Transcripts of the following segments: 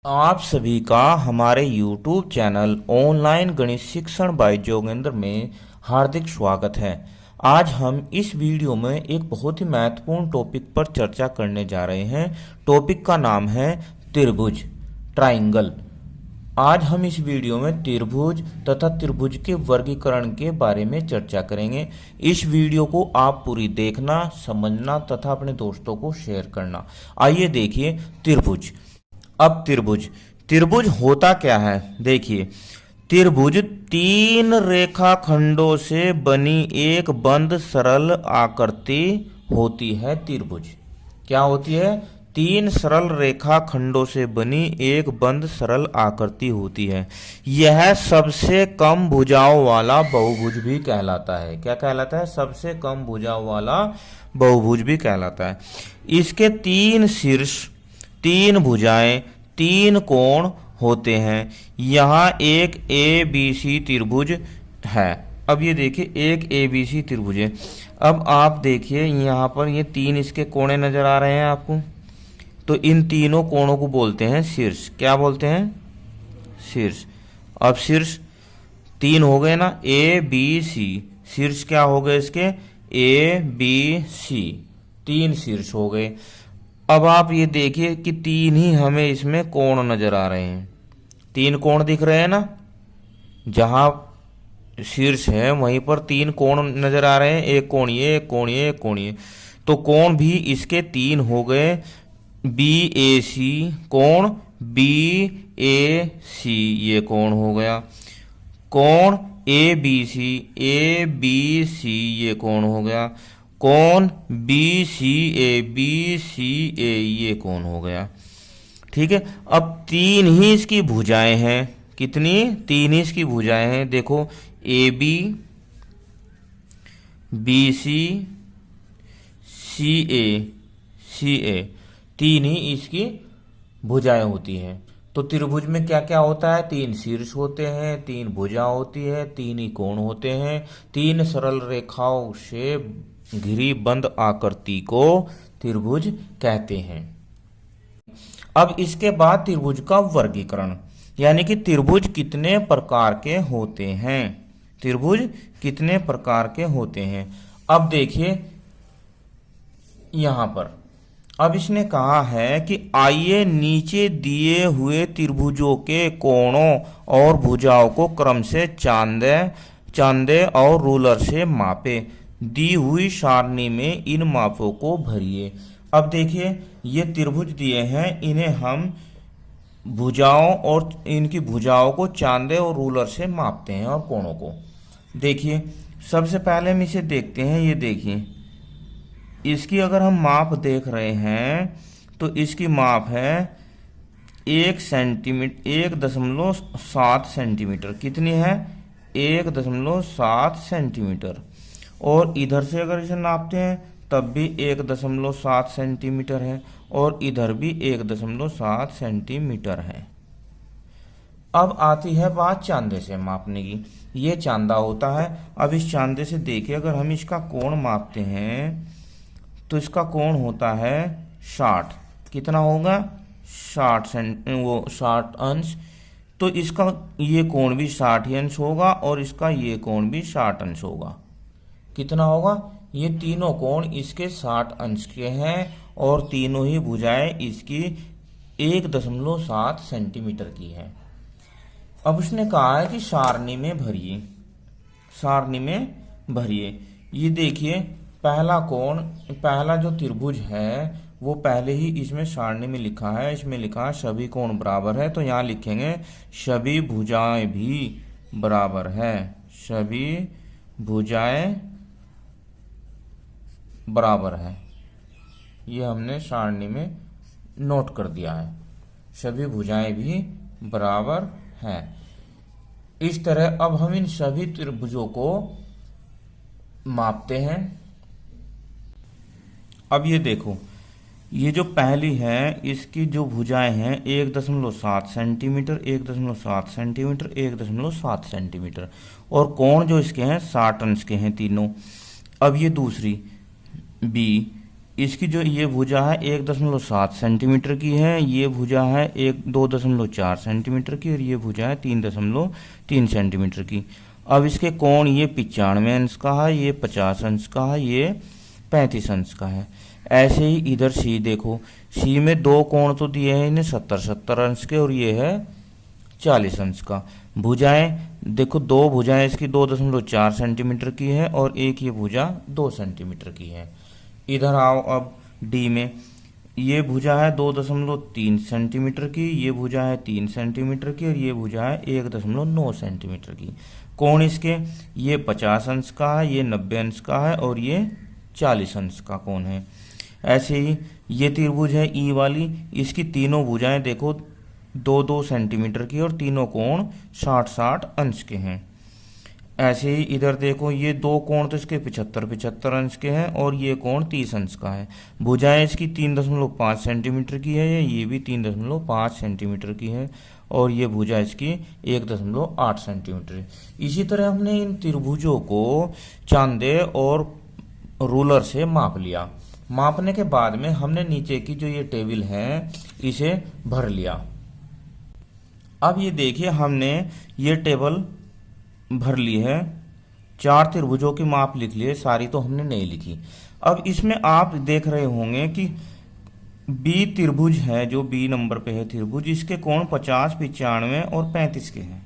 आप सभी का हमारे YouTube चैनल ऑनलाइन गणित शिक्षण बाय जोगेंद्र में हार्दिक स्वागत है। आज हम इस वीडियो में एक बहुत ही महत्वपूर्ण टॉपिक पर चर्चा करने जा रहे हैं। टॉपिक का नाम है त्रिभुज, ट्राइंगल। आज हम इस वीडियो में त्रिभुज तथा त्रिभुज के वर्गीकरण के बारे में चर्चा करेंगे। इस वीडियो को आप पूरी देखना, समझना तथा अपने दोस्तों को शेयर करना। आइए देखिए त्रिभुज। अब त्रिभुज त्रिभुज होता क्या है, देखिए। त्रिभुज तीन रेखाखंडों से बनी एक बंद सरल आकृति होती है। त्रिभुज क्या होती है? तीन सरल रेखाखंडों से बनी एक बंद सरल आकृति होती है। यह सबसे कम भुजाओं वाला बहुभुज भी कहलाता है। क्या कहलाता है? सबसे कम भुजाओं वाला बहुभुज भी कहलाता है। इसके तीन शीर्ष, तीन भुजाएं, तीन कोण होते हैं। यहाँ एक ए बी सी त्रिभुज है। अब ये देखिए, एक ए बी सी त्रिभुज है। अब आप देखिए यहाँ पर ये तीन इसके कोणे नजर आ रहे हैं आपको। तो इन तीनों कोणों को बोलते हैं शीर्ष। क्या बोलते हैं? शीर्ष। अब शीर्ष तीन हो गए ना, ए बी सी। शीर्ष क्या हो गए इसके? A B C. तीन शीर्ष हो गए। अब आप ये देखिए कि तीन ही हमें इसमें कोण नजर आ रहे हैं। तीन कोण दिख रहे हैं ना, जहां शीर्ष है वहीं पर तीन कोण नजर आ रहे हैं। एक कोणीय, एक कोणीय, एक कोणीय। तो कोण भी इसके तीन हो गए। बी ए सी कोण, बी ए सी ये कोण हो गया। कोण ए बी सी ये कोण हो गया। कोण बी सी ए ये कोण हो गया। ठीक है। अब तीन ही इसकी भुजाएं हैं। कितनी? तीन ही इसकी भुजाएं हैं। देखो, ए बी सी ए तीन ही इसकी भुजाएं होती हैं। तो त्रिभुज में क्या क्या होता है? तीन शीर्ष होते हैं, तीन भुजा होती है, तीन ही कोण होते हैं, तीन सरल रेखाओं से घिरी बंद आकृति को त्रिभुज कहते हैं। अब इसके बाद त्रिभुज का वर्गीकरण, यानी कि त्रिभुज कितने प्रकार के होते हैं। त्रिभुज कितने प्रकार के होते हैं? अब देखिए यहां पर, अब इसने कहा है कि आइए नीचे दिए हुए त्रिभुजों के कोणों और भुजाओं को क्रम से चांदे और रूलर से मापे। दी हुई सारणी में इन मापों को भरिए। अब देखिए, ये त्रिभुज दिए हैं, इन्हें हम भुजाओं और इनकी भुजाओं को चांदे और रूलर से मापते हैं और कोणों को। देखिए, सबसे पहले हम इसे देखते हैं। ये देखिए, इसकी अगर हम माप देख रहे हैं तो इसकी माप है 1.7 सेंटीमीटर। कितनी है? 1.7 सेंटीमीटर। और इधर से अगर इसे नापते हैं तब भी 1.7 सेंटीमीटर है, और इधर भी 1.7 सेंटीमीटर है। अब आती है बात चांदे से मापने की। ये चांदा होता है। अब इस चांदे से देखिए, अगर हम इसका कोण मापते हैं तो इसका कोण होता है 60। कितना होगा? 60 अंश। तो इसका ये कोण भी 60 अंश होगा और इसका ये कोण भी 60 अंश होगा। कितना होगा? ये तीनों कोण इसके 60 अंश के हैं और तीनों ही भुजाएं इसकी 1.7 सेंटीमीटर की है। अब उसने कहा है कि सारणी में भरिए। सारणी में भरिए। ये देखिए, पहला कोण, पहला जो त्रिभुज है वो पहले ही इसमें सारणी में लिखा है। इसमें लिखा है सभी कोण बराबर है, तो यहाँ लिखेंगे सभी भुजाएं भी बराबर है। सभी भुजाएं बराबर है। ये हमने सारणी में नोट कर दिया है। सभी भुजाएं भी बराबर हैं। इस तरह अब हम इन सभी त्रिभुजों को मापते हैं। अब ये देखो, ये जो पहली है इसकी जो भुजाएं हैं 1.7 सेंटीमीटर, 1.7 सेंटीमीटर, 1.7 सेंटीमीटर, और कोण जो इसके हैं 60 अंश के हैं तीनों। अब ये दूसरी बी, इसकी जो ये भुजा है 1.7 सेंटीमीटर की है, ये भुजा है 2.4 सेंटीमीटर की, और ये भुजा है 3.3 सेंटीमीटर की। अब इसके कोण ये 95 अंश का है, ये 50 अंश का है, ये 35 अंश का है। ऐसे ही इधर सी देखो, सी में दो कोण तो दिए हैं इन्हें 70 अंश के, और ये है 40 अंश का। भुजाएं देखो, दो भुजाएं इसकी 2.4 सेंटीमीटर की है, और एक ये भुजा 2 सेंटीमीटर की है। इधर आओ अब डी में, ये भुजा है 2.3 सेंटीमीटर की, ये भुजा है 3 सेंटीमीटर की, और ये भुजा है 1.9 सेंटीमीटर की। कोण इसके ये 50 अंश का है, ये 90 अंश का है, और ये 40 अंश का कोण है। ऐसे ही ये त्रिभुज है ई वाली, इसकी तीनों भुजाएं देखो 2-2 सेंटीमीटर की, और तीनों कोण 60-60 अंश के हैं। ऐसे ही इधर देखो, ये दो कोण तो इसके 75-75 अंश के हैं, और ये कोण 30 अंश का है। भुजाएं इसकी 3.5 सेंटीमीटर की है, ये भी 3.5 सेंटीमीटर की है, और ये भुजा इसकी 1.8 सेंटीमीटर है। इसी तरह हमने इन त्रिभुजों को चांदे और रूलर से माप लिया। मापने के बाद में हमने नीचे की जो ये टेबल है इसे भर लिया। अब ये देखिए, हमने ये टेबल भर ली है, 4 त्रिभुजों की माप लिख लिए, सारी तो हमने नहीं लिखी। अब इसमें आप देख रहे होंगे कि बी त्रिभुज है, जो बी नंबर पे है त्रिभुज, इसके कोण 50, 95 और 35 के हैं।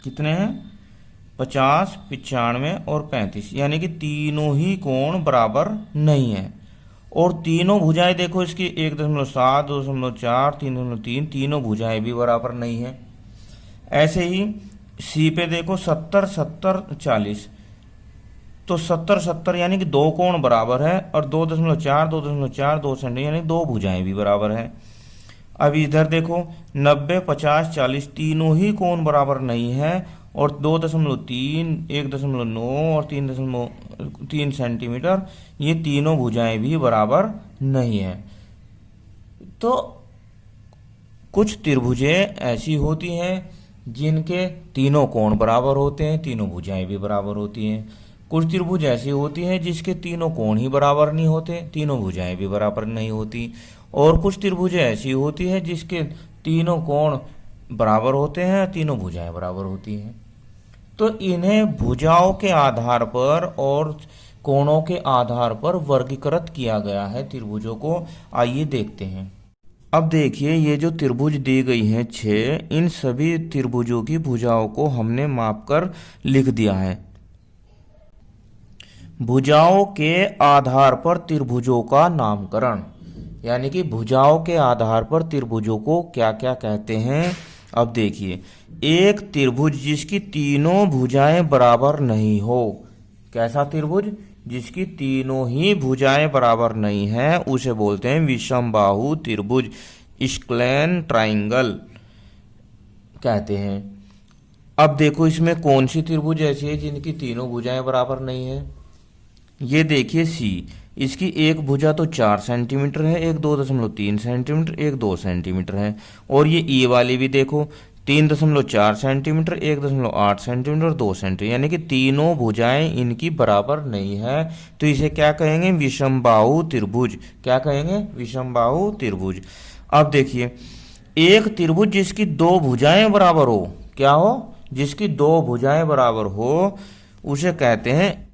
कितने हैं? 50, 95 और 35, यानी कि तीनों ही कोण बराबर नहीं है। और तीनों भुजाएं देखो इसकी 1.7, 2.4, 3.3, तीनों भुजाएं भी बराबर नहीं है। ऐसे ही सी पे देखो 70, 70, 40, तो 70, 70 यानी कि दो कोण बराबर है, और 2.4, 2.4, 2 सेंटीमीटर यानी दो भुजाएं भी बराबर है। अब इधर देखो 90, 50, 40 तीनों ही कोण बराबर नहीं है, और 2.3, 1.9 और 3.3 सेंटीमीटर, ये तीनों भुजाएं भी बराबर नहीं है। तो कुछ त्रिभुजें ऐसी होती हैं जिनके तीनों कोण बराबर होते हैं, तीनों भुजाएं भी बराबर होती हैं। कुछ त्रिभुज ऐसी होती हैं जिसके तीनों कोण ही बराबर नहीं होते, तीनों भुजाएं भी बराबर नहीं होती। और कुछ त्रिभुजें ऐसी होती हैं जिसके तीनों कोण बराबर होते हैं, तीनों भुजाएं बराबर होती हैं। तो इन्हें भुजाओं के आधार पर और कोणों के आधार पर वर्गीकृत किया गया है त्रिभुजों को। आइए देखते हैं। अब देखिए, ये जो त्रिभुज दी गई हैं 6, इन सभी त्रिभुजों की भुजाओं को हमने मापकर लिख दिया है। भुजाओं के आधार पर त्रिभुजों का नामकरण, यानी कि भुजाओं के आधार पर त्रिभुजों को क्या क्या कहते हैं। अब देखिए, एक त्रिभुज जिसकी तीनों भुजाएं बराबर नहीं हो, कैसा त्रिभुज? जिसकी तीनों ही भुजाएं बराबर नहीं है, उसे बोलते हैं विषमबाहु त्रिभुज, स्क्लेन ट्राइंगल कहते हैं। अब देखो, इसमें कौन सी त्रिभुज ऐसी है जिनकी तीनों भुजाएं बराबर नहीं है? ये देखिए सी, इसकी एक भुजा तो 4 सेंटीमीटर है, एक 2.3 सेंटीमीटर, एक 2 सेंटीमीटर है। और ये ई वाली भी देखो 3.4 सेंटीमीटर, 1.8 सेंटीमीटर, 2 सेंटीमीटर, यानी कि तीनों भुजाएं इनकी बराबर नहीं है। तो इसे क्या कहेंगे? विषमबाहु त्रिभुज। क्या कहेंगे? विषमबाहु त्रिभुज। अब देखिए, एक त्रिभुज जिसकी दो भुजाएं बराबर हो, क्या हो? जिसकी दो भुजाएं बराबर हो, उसे कहते हैं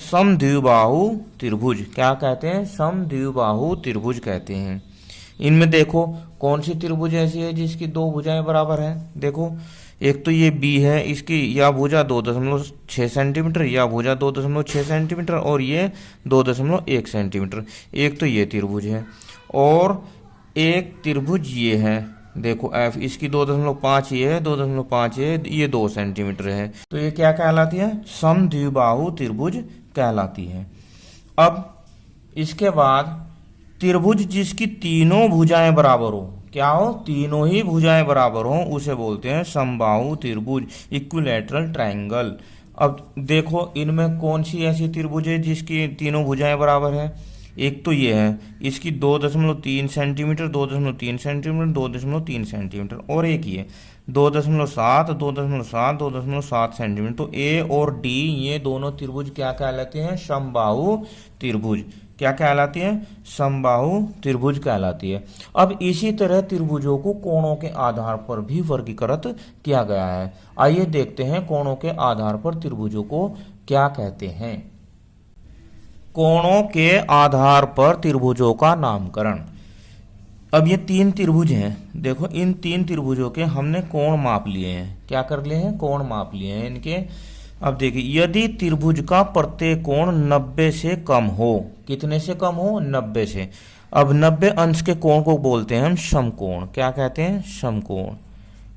समद्विबाहु त्रिभुज। क्या कहते हैं? समद्विबाहु त्रिभुज कहते हैं। इनमें देखो कौन सी त्रिभुज ऐसी है जिसकी दो भुजाएं बराबर हैं। देखो, एक तो ये बी है, इसकी या भुजा 2.6 सेंटीमीटर, या भुजा 2.6 सेंटीमीटर, और ये 2.1 सेंटीमीटर। एक तो ये त्रिभुज है, और एक त्रिभुज ये है, देखो एफ, इसकी 2.5 ये है, 2.5 ये 2 सेंटीमीटर है। तो ये क्या कहलाती है? समद्विबाहु त्रिभुज कहलाती है। अब इसके बाद त्रिभुज जिसकी तीनों भुजाएं बराबर हो, क्या हो? तीनों ही भुजाएं बराबर हो, उसे बोलते हैं समबाहु त्रिभुज, इक्विलैटरल ट्रायंगल। अब देखो, इनमें कौन सी ऐसी त्रिभुज है जिसकी तीनों भुजाएं बराबर है? एक तो ये है, इसकी 2.3 सेंटीमीटर, 2.3 सेंटीमीटर, 2.3 सेंटीमीटर, और एक ये 2.7, 2.7, 2.7 सेंटीमीटर। तो ए और डी, ये दोनों त्रिभुज क्या कहलाते हैं? समबाहु त्रिभुज। क्या कहलाती है? समबाहु त्रिभुज कहलाती है। अब इसी तरह त्रिभुजों को कोणों के आधार पर भी वर्गीकृत किया गया है। आइए देखते हैं कोणों के आधार पर त्रिभुजों को क्या कहते हैं। कोणों के आधार पर त्रिभुजों का नामकरण। अब ये 3 त्रिभुज हैं, देखो इन 3 त्रिभुजों के हमने कोण माप लिए हैं। क्या कर लिए हैं? कोण माप लिए हैं इनके। अब देखिए, यदि त्रिभुज का प्रत्येक कोण 90 से कम हो, कितने से कम हो? 90 से। अब 90 अंश के कोण को बोलते हैं हम समकोण। क्या कहते हैं? समकोण।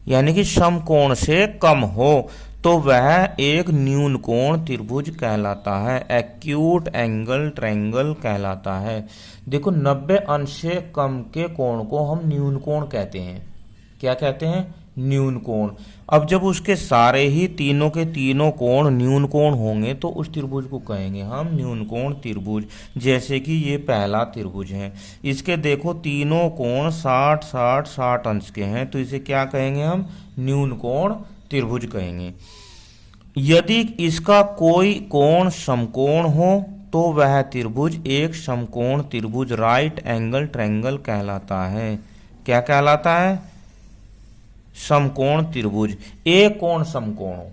यानी कि समकोण से कम हो तो वह एक न्यून कोण त्रिभुज कहलाता है, एक्यूट एंगल ट्रायंगल कहलाता है। देखो 90 अंश से कम के कोण को हम न्यून कोण कहते हैं। क्या कहते हैं? न्यून कोण। अब जब उसके सारे ही तीनों के तीनों कोण न्यून कोण होंगे तो उस त्रिभुज को कहेंगे हम न्यून कोण त्रिभुज। जैसे कि ये पहला त्रिभुज है, इसके देखो तीनों कोण 60-60-60 अंश के हैं, तो इसे क्या कहेंगे हम? न्यून कोण त्रिभुज कहेंगे। यदि इसका कोई कोण समकोण हो तो वह त्रिभुज एक समकोण त्रिभुज राइट एंगल ट्रायंगल कहलाता है। क्या कहलाता है? समकोण त्रिभुज। एक कोण समकोण हो,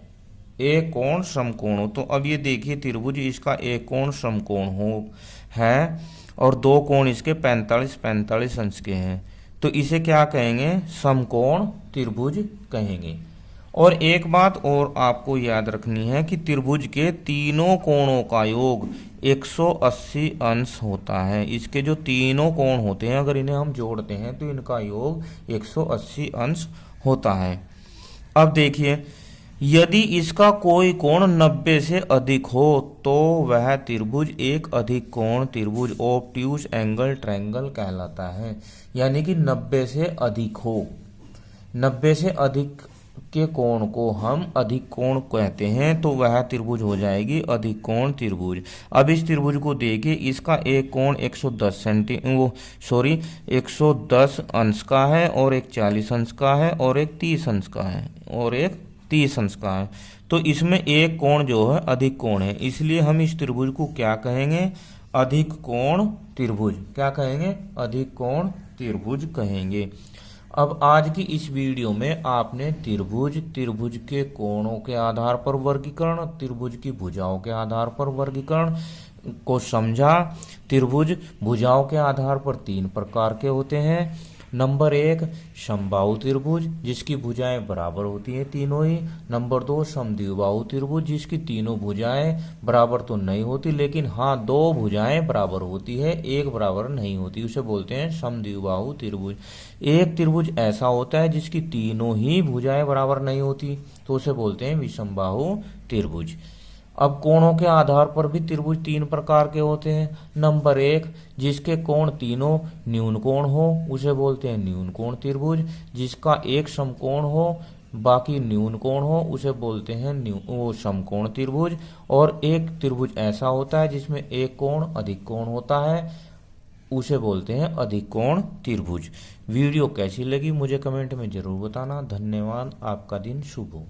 एक कोण समकोण हो। तो अब ये देखिए त्रिभुज, इसका एक कोण समकोण हो है और 2 कोण इसके 45-45 अंश के हैं, तो इसे क्या कहेंगे? समकोण त्रिभुज कहेंगे। और एक बात और आपको याद रखनी है कि त्रिभुज के तीनों कोणों का योग 180 अंश होता है। इसके जो तीनों कोण होते हैं अगर इन्हें हम जोड़ते हैं तो इनका योग 180 अंश होता है। अब देखिए, यदि इसका कोई कोण 90 से अधिक हो तो वह त्रिभुज एक अधिक कोण त्रिभुज ऑब्ट्यूज एंगल ट्रायंगल कहलाता है। यानी कि 90 से अधिक हो, 90 से अधिक के कोण को हम अधिक कोण कहते हैं, तो वह त्रिभुज हो जाएगी अधिक कोण त्रिभुज। अब इस त्रिभुज को देखिए, इसका एक कोण 110 अंश का है और एक 40 अंश का है और एक 30 अंश का है और एक 30 अंश का है। तो इसमें एक कोण जो है अधिक कोण है, इसलिए हम इस त्रिभुज को क्या कहेंगे? अधिक कोण त्रिभुज। क्या कहेंगे? अधिक कोण त्रिभुज कहेंगे। अब आज की इस वीडियो में आपने त्रिभुज, त्रिभुज के कोणों के आधार पर वर्गीकरण, त्रिभुज की भुजाओं के आधार पर वर्गीकरण को समझा। त्रिभुज भुजाओं के आधार पर 3 प्रकार के होते हैं। नंबर 1 समबाहु त्रिभुज, जिसकी भुजाएं बराबर होती हैं तीनों ही। नंबर 2 समद्विबाहु त्रिभुज, जिसकी तीनों भुजाएं बराबर तो नहीं होती, लेकिन हाँ 2 भुजाएं बराबर होती है, एक बराबर नहीं होती, उसे बोलते हैं समद्विबाहु त्रिभुज। एक त्रिभुज ऐसा होता है जिसकी तीनों ही भुजाएं बराबर नहीं होती, तो उसे बोलते हैं विषमबाहु त्रिभुज। अब कोणों के आधार पर भी त्रिभुज 3 प्रकार के होते हैं। नंबर 1 जिसके कोण तीनों न्यून कोण हो उसे बोलते हैं न्यून कोण त्रिभुज। जिसका एक समकोण हो बाकी न्यून कोण हो उसे बोलते हैं समकोण त्रिभुज। और एक त्रिभुज ऐसा होता है जिसमें एक कोण अधिक कोण होता है, उसे बोलते हैं अधिक कोण त्रिभुज। वीडियो कैसी लगी मुझे कमेंट में जरूर बताना। धन्यवाद, आपका दिन शुभ हो।